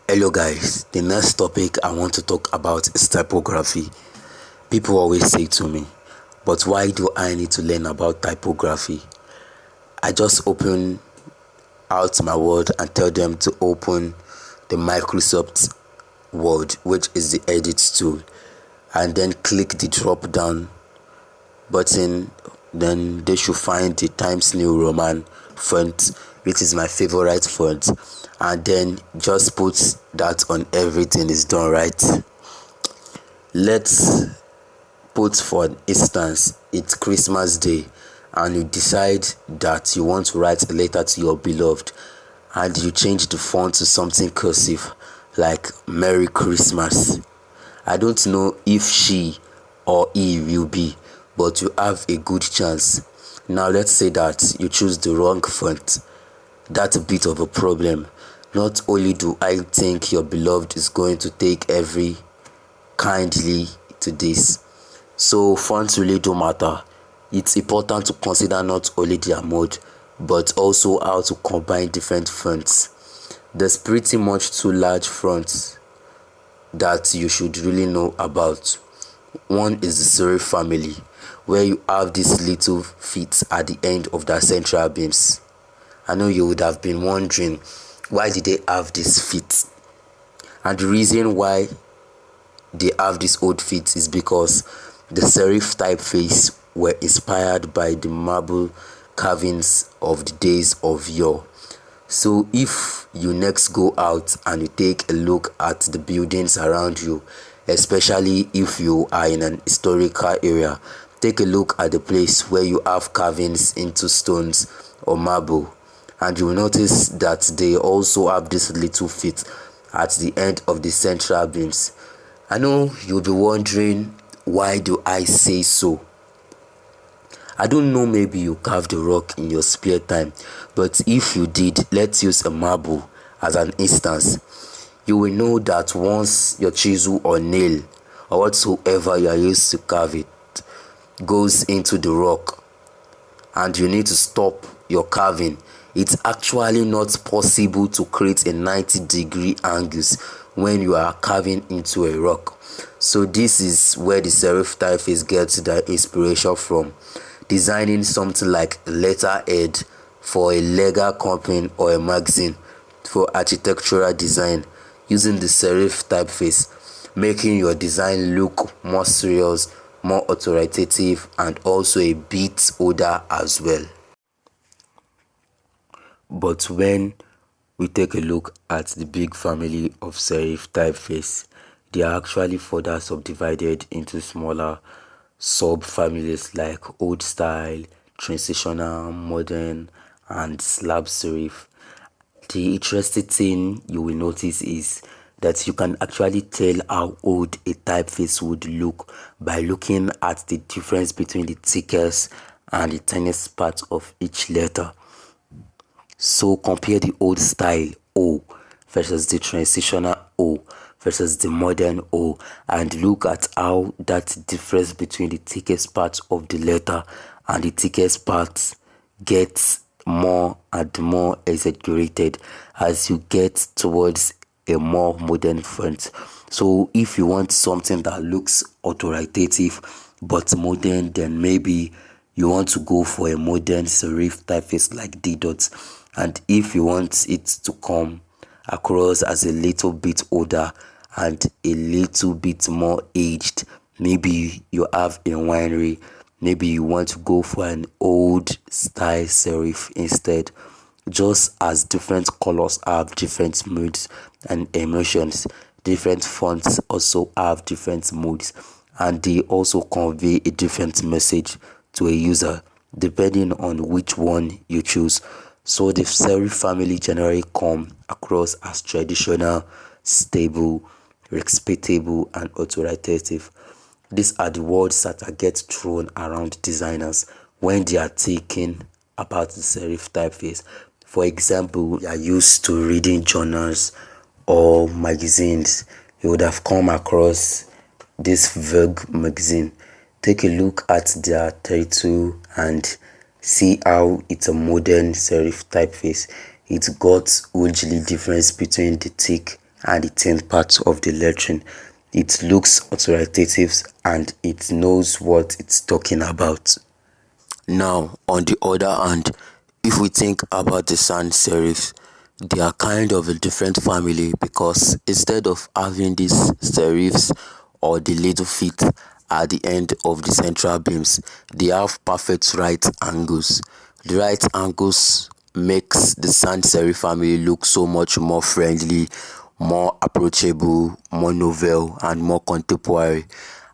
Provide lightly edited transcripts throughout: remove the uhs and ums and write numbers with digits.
Hello guys, the next topic I want to talk about is typography. People always say to me, but why do I need to learn about typography? I just open out my Word and tell them to open the Microsoft Word, which is the edit tool, and then click the drop down button. Then they should find the Times New Roman font, which is my favorite font, and then just put that on everything is done, right? Let's put for instance it's Christmas Day and you decide that you want to write a letter to your beloved, and you change the font to something cursive like Merry Christmas. I don't know if she or he will be, but you have a good chance. Now let's say that you choose the wrong font. That's a bit of a problem. Not only do I think your beloved is going to take every kindly to this, so fonts really do matter. It's important to consider not only their mode, but also how to combine different fonts. There's pretty much two large fonts that you should really know about. One is the serif family, where you have these little feet at the end of their central beams. I know you would have been wondering, why did they have these feet? And the reason why they have these old feet is because the serif typeface were inspired by the marble carvings of the days of yore. So if you next go out and you take a look at the buildings around you, especially if you are in an historical area, take a look at the place where you have carvings into stones or marble, and you will notice that they also have these little feet at the end of the central beams. I know you'll be wondering, why do I say so? I don't know, maybe you carved a rock in your spare time, but if you did, let's use a marble as an instance. You will know that once your chisel or nail or whatsoever you are used to carve it goes into the rock and you need to stop your carving, it's actually not possible to create a 90-degree angles when you are carving into a rock. So this is where the serif typeface gets their inspiration from. Designing something like a letterhead for a legal company or a magazine for architectural design using the serif typeface, making your design look more serious, more authoritative, and also a bit older as well. But when we take a look at the big family of serif typeface, they are actually further subdivided into smaller subfamilies like old style, transitional, modern, and slab serif. The interesting thing you will notice is that you can actually tell how old a typeface would look by looking at the difference between the thickest and the tiniest part of each letter. So compare the old style O versus the transitional O versus the modern O, and look at how that difference between the thickest part of the letter and the thickest part gets more and more exaggerated as you get towards a more modern font. So if you want something that looks authoritative but modern, then maybe you want to go for a modern serif typeface like D dots. And if you want it to come across as a little bit older and a little bit more aged, maybe you have a winery, maybe you want to go for an old style serif instead. Just as different colors have different moods and emotions, different fonts also have different moods, and they also convey a different message to a user depending on which one you choose. So the serif family generally come across as traditional, stable, respectable, and authoritative. These are the words that get thrown around designers when they are thinking about the serif typeface. For example, you are used to reading journals or magazines. You would have come across this Vogue magazine. Take a look at their title and see how it's a modern serif typeface. It's got hugely difference between the thick and the 10th part of the lettering. It looks authoritative and it knows what it's talking about. Now, on the other hand, if we think about the sans serifs, they are kind of a different family because instead of having these serifs or the little feet at the end of the central beams, they have perfect right angles. The right angles makes the sans serif family look so much more friendly, more approachable, more novel and more contemporary.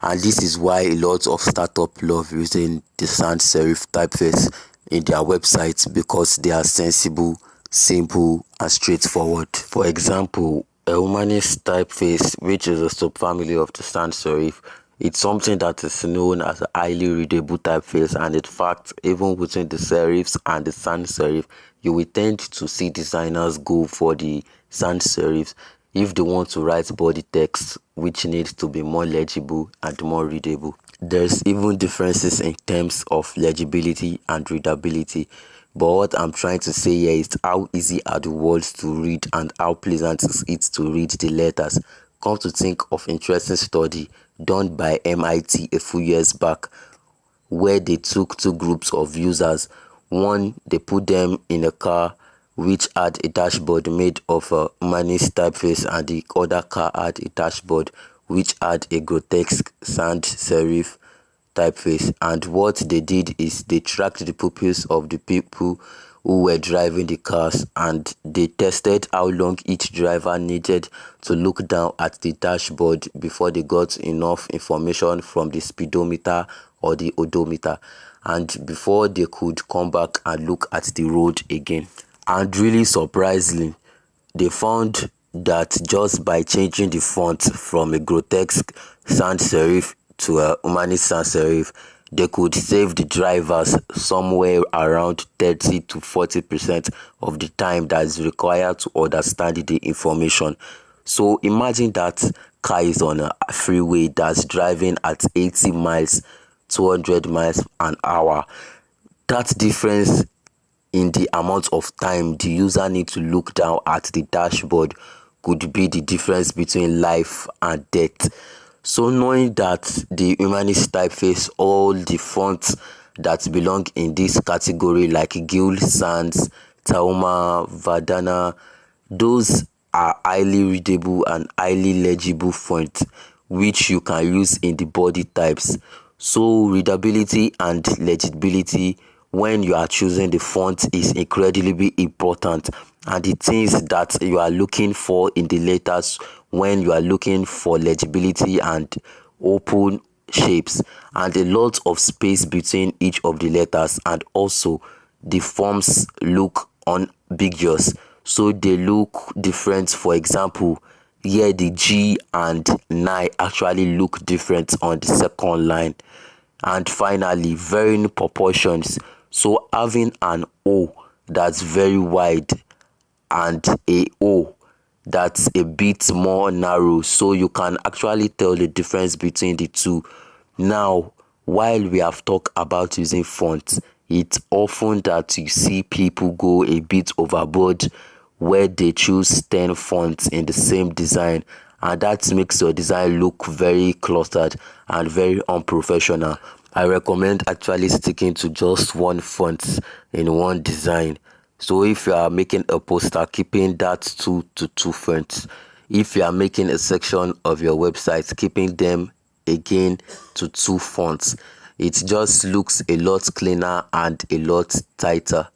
And this is why a lot of startups love using the sans serif typeface in their websites because they are sensible, simple and straightforward. For example, a harmonious typeface, which is a subfamily of the sans serif, it's something that is known as a highly readable typeface, and in fact, even within the serifs and the sans serif, you will tend to see designers go for the sans serifs if they want to write body text which needs to be more legible and more readable. There's even differences in terms of legibility and readability, but what I'm trying to say here is how easy are the words to read and how pleasant is it to read the letters. Come to think of interesting study done by MIT a few years back where they took two groups of users. One, they put them in a car which had a dashboard made of a humanist typeface, and the other car had a dashboard which had a grotesque sans serif typeface. And what they did is they tracked the pupils of the people who were driving the cars, and they tested how long each driver needed to look down at the dashboard before they got enough information from the speedometer or the odometer, and before they could come back and look at the road again. And really surprisingly, they found that just by changing the font from a grotesque sans serif to a humanist sans serif, they could save the drivers somewhere around 30 to 40% of the time that is required to understand the information. So imagine that car is on a freeway that's driving at 80 miles, 200 miles an hour. That difference in the amount of time the user needs to look down at the dashboard could be the difference between life and death. So knowing that the humanist typeface, all the fonts that belong in this category like Guild Sans, Tauma, Vadana, those are highly readable and highly legible fonts which you can use in the body types. So readability and legibility when you are choosing the font is incredibly important, and the things that you are looking for in the letters when you are looking for legibility and open shapes and a lot of space between each of the letters, and also the forms look unambiguous, so they look different. For example, here the G and N actually look different on the second line. And finally, varying proportions, so having an O that's very wide and a O that's a bit more narrow, so you can actually tell the difference between the two. Now, while we have talked about using fonts, it's often that you see people go a bit overboard where they choose 10 fonts in the same design, and that makes your design look very cluttered and very unprofessional. I recommend actually sticking to just one font in one design. So if you are making a poster, keeping that to two fonts. If you are making a section of your website, keeping them again to two fonts. It just looks a lot cleaner and a lot tighter.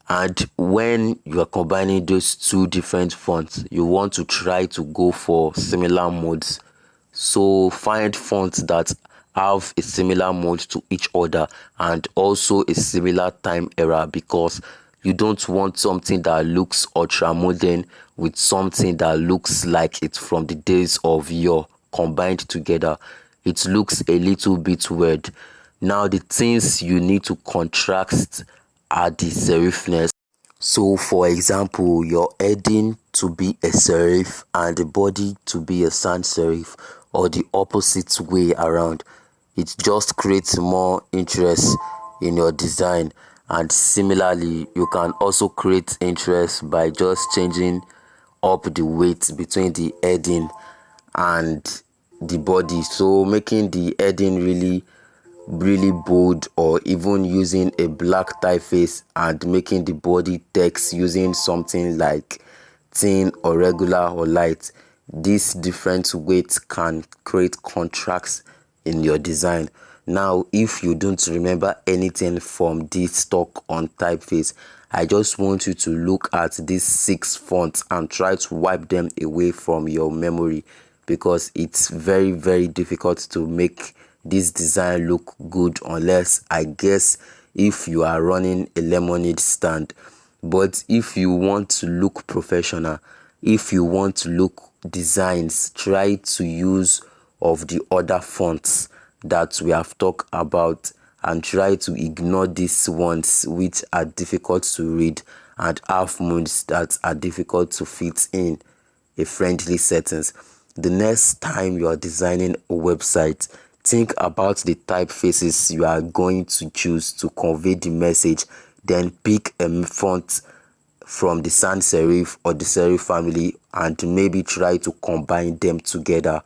And when you are combining those two different fonts, you want to try to go for similar modes. So find fonts that have a similar mode to each other and also a similar time era, because you don't want something that looks ultra modern with something that looks like it's from the days of yore combined together. It looks a little bit weird. Now the things you need to contrast are the serifness. So for example, your heading to be a serif and the body to be a sans serif, or the opposite way around. It just creates more interest in your design. And similarly, you can also create interest by just changing up the weight between the heading and the body, so making the heading really bold, or even using a black typeface and making the body text using something like thin or regular or light. These different weights can create contrast in your design. Now, if you don't remember anything from this talk on typeface, I just want you to look at these 6 fonts and try to wipe them away from your memory, because it's very difficult to make this design look good, unless, I guess, if you are running a lemonade stand. But if you want to look professional, if you want to look designs, try to use of the other fonts that we have talked about, and try to ignore these ones which are difficult to read and have modes that are difficult to fit in a friendly settings. The next time you are designing a website, think about the typefaces you are going to choose to convey the message. Then pick a font from the sans serif or the serif family and maybe try to combine them together